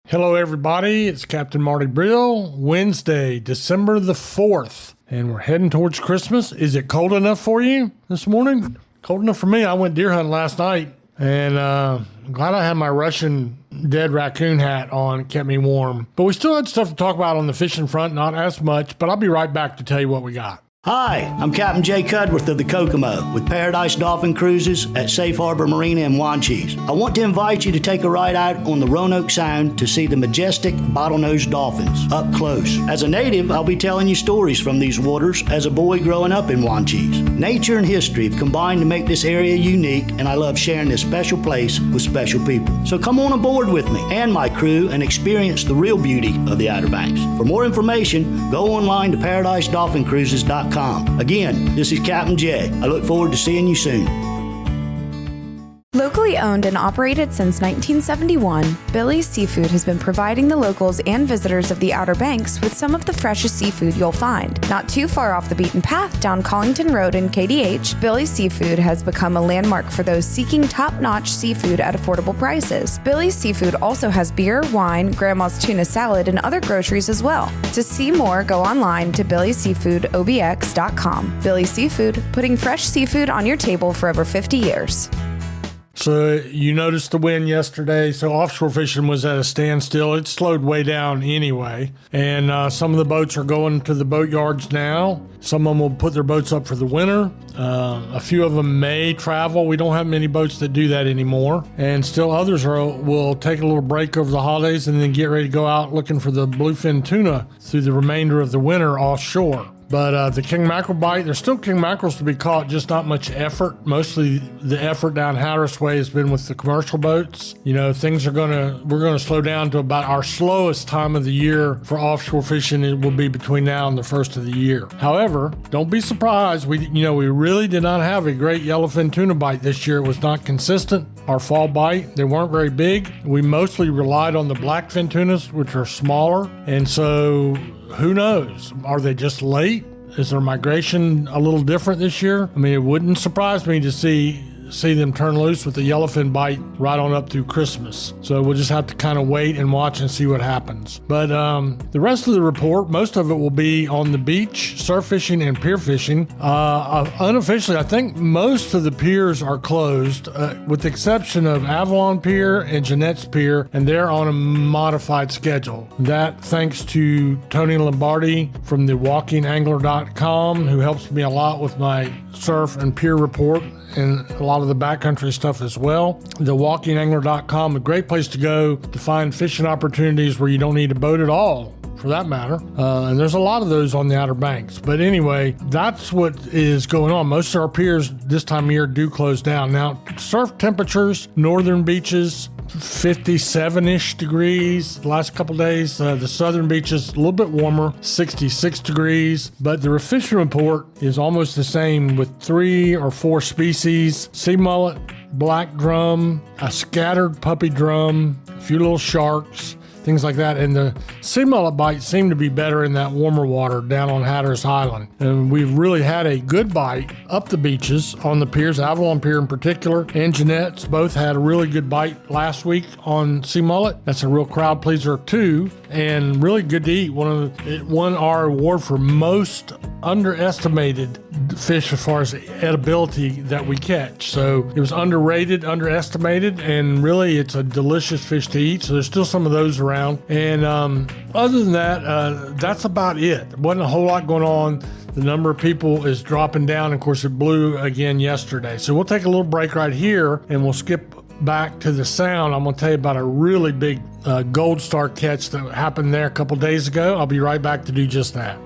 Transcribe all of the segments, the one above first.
Hello, everybody. It's Captain Marty Brill. Wednesday, December the 4th, and we're heading towards Christmas. Is it cold enough for you this morning? Cold enough for me. I went deer hunting last night, and I'm glad I had my Russian dead raccoon hat on. It kept me warm. But we still had stuff to talk about on the fishing front, not as much, but I'll be right back to tell you what we got. Hi, I'm Captain Jay Cudworth of the Kokomo with Paradise Dolphin Cruises at Safe Harbor Marina in Wanchese. I want to invite you to take a ride out on the Roanoke Sound to see the majestic bottlenose dolphins up close. As a native, I'll be telling you stories from these waters as a boy growing up in Wanchese. Nature and history have combined to make this area unique, and I love sharing this special place with special people. So come on aboard with me and my crew and experience the real beauty of the Outer Banks. For more information, go online to ParadiseDolphinCruises.com. Again, this is Captain Jay. I look forward to seeing you soon. Locally owned and operated since 1971, Billy's Seafood has been providing the locals and visitors of the Outer Banks with some of the freshest seafood you'll find. Not too far off the beaten path down Collington Road in KDH, Billy's Seafood has become a landmark for those seeking top-notch seafood at affordable prices. Billy's Seafood also has beer, wine, grandma's tuna salad, and other groceries as well. To see more, go online to billyseafoodobx.com. Billy's Seafood, putting fresh seafood on your table for over 50 years. So you noticed the wind yesterday. So offshore fishing was at a standstill. It slowed way down anyway. And some of the boats are going to the boat yards now. Some of them will put their boats up for the winter. A few of them may travel. We don't have many boats that do that anymore. And still others will take a little break over the holidays and then get ready to go out looking for the bluefin tuna through the remainder of the winter offshore. But the king mackerel bite, there's still king mackerels to be caught, just not much effort. Mostly the effort down Hatteras Way has been with the commercial boats. You know, we're going to slow down to about our slowest time of the year for offshore fishing. It will be between now and the first of the year. However, don't be surprised. We really did not have a great yellowfin tuna bite this year. It was not consistent. Our fall bite, they weren't very big. We mostly relied on the blackfin tunas, which are smaller. And so who knows? Are they just late? Is their migration a little different this year? I mean, it wouldn't surprise me to see them turn loose with the yellowfin bite right on up through Christmas. So we'll just have to kind of wait and watch and see what happens. But the rest of the report, most of it will be on the beach, surf fishing and pier fishing. Unofficially, I think most of the piers are closed, with the exception of Avalon Pier and Jeanette's Pier, and they're on a modified schedule. That thanks to Tony Lombardi from the WalkingAngler.com, who helps me a lot with my surf and pier report and a lot of the backcountry stuff as well. The WalkingAngler.com, a great place to go to find fishing opportunities where you don't need a boat at all, for that matter. And there's a lot of those on the Outer Banks. But anyway, that's what is going on. Most of our piers this time of year do close down. Now, surf temperatures, northern beaches, 57-ish degrees the last couple days. The southern beaches a little bit warmer, 66 degrees. But the fishing report is almost the same with 3 or 4 species: sea mullet, black drum, a scattered puppy drum, a few little sharks, things like that. And the sea mullet bites seem to be better in that warmer water down on Hatteras Island. And we've really had a good bite up the beaches on the piers, Avalon Pier in particular, and Jeanette's both had a really good bite last week on sea mullet. That's a real crowd pleaser too, and really good to eat. It won our award for most underestimated fish as far as edibility that we catch. So it was underrated, underestimated, and really it's a delicious fish to eat. So there's still some of those around. And other than that, that's about it. There wasn't a whole lot going on. The number of people is dropping down. Of course, it blew again yesterday. So we'll take a little break right here and we'll skip back to the Sound. I'm going to tell you about a really big gold star catch that happened there a couple days ago. I'll be right back to do just that.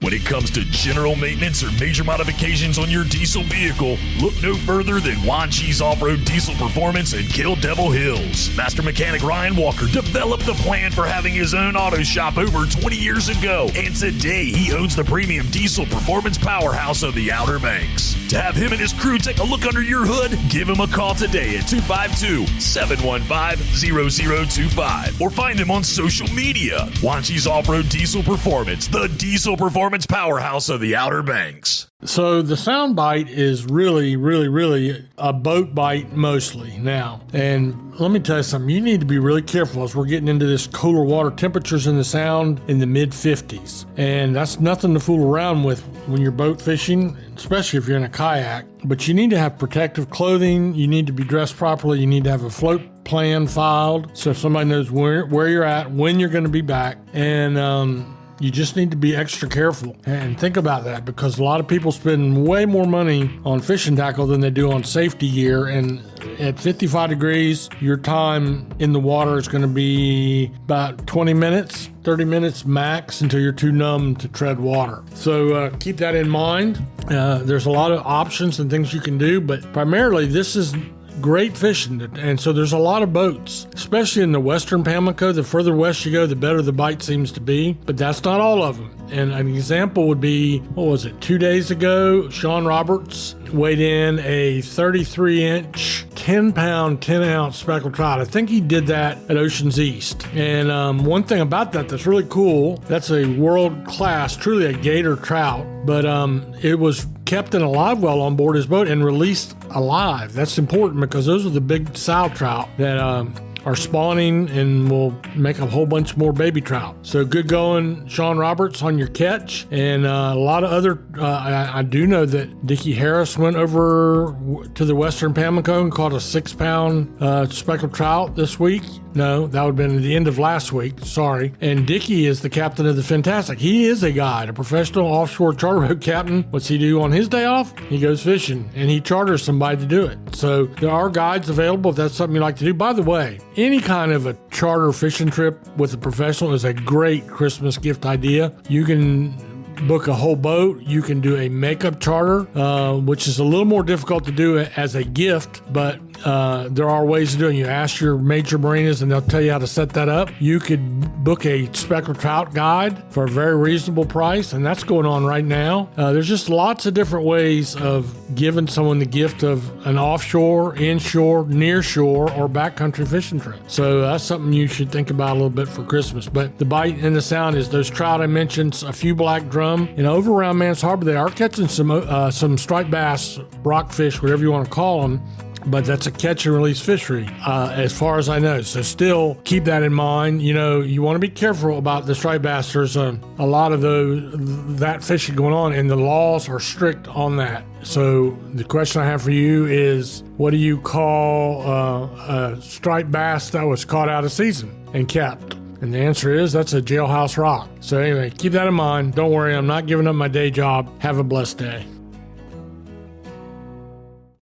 When it comes to general maintenance or major modifications on your diesel vehicle, look no further than Wanchese Off-Road Diesel Performance in Kill Devil Hills. Master mechanic Ryan Walker developed the plan for having his own auto shop over 20 years ago, and today he owns the premium diesel performance powerhouse of the Outer Banks. To have him and his crew take a look under your hood, give him a call today at 252-715-0025 or find them on social media. Wanchese Off-Road Diesel Performance, the diesel performance performance powerhouse of the Outer Banks. So the sound bite is really a boat bite mostly now. And let me tell you something, you need to be really careful as we're getting into this cooler water. Temperatures in the sound in the mid 50s. And that's nothing to fool around with when you're boat fishing, especially if you're in a kayak. But you need to have protective clothing. You need to be dressed properly. You need to have a float plan filed so somebody knows where you're at, when you're going to be back. And you just need to be extra careful and think about that, because a lot of people spend way more money on fishing tackle than they do on safety gear. And at 55 degrees, your time in the water is going to be about 20 minutes, 30 minutes max until you're too numb to tread water. So keep that in mind. There's a lot of options and things you can do, but primarily this is great fishing, and so there's a lot of boats, especially in the western Pamlico. The further west you go, the better the bite seems to be, but that's not all of them. And an example would be, 2 days ago, Sean Roberts weighed in a 33-inch, 10-pound, 10-ounce speckled trout. I think he did that at Ocean's East. And one thing about that's really cool, that's a world-class, truly a gator trout, but it was kept in a live well on board his boat and released alive. That's important because those are the big sow trout that are spawning and will make a whole bunch more baby trout. So good going, Sean Roberts, on your catch. And a lot of other, I do know that Dickie Harris went over to the western Pamlico and caught a 6-pound speckled trout this week. No, that would have been the end of last week. Sorry. And Dickie is the captain of the Fantastic. He is a guide, a professional offshore charter boat captain. What's he do on his day off? He goes fishing and he charters somebody to do it. So there are guides available if that's something you like to do. By the way, any kind of a charter fishing trip with a professional is a great Christmas gift idea. You can book a whole boat. You can do a makeup charter, which is a little more difficult to do as a gift, but there are ways to do it. You ask your major marinas and they'll tell you how to set that up. You could book a speckled trout guide for a very reasonable price, and that's going on right now. There's just lots of different ways of giving someone the gift of an offshore, inshore, near shore, or backcountry fishing trip. So that's something you should think about a little bit for Christmas. But the bite and the sound is those trout I mentioned, a few black drum. And over around Mans Harbor, they are catching some striped bass, rockfish, whatever you want to call them. But that's a catch and release fishery, as far as I know. So still keep that in mind. You know, you want to be careful about the striped bass. There's a lot of that fishing going on, and the laws are strict on that. So the question I have for you is, what do you call a striped bass that was caught out of season and kept? And the answer is, that's a jailhouse rock. So anyway, keep that in mind. Don't worry, I'm not giving up my day job. Have a blessed day.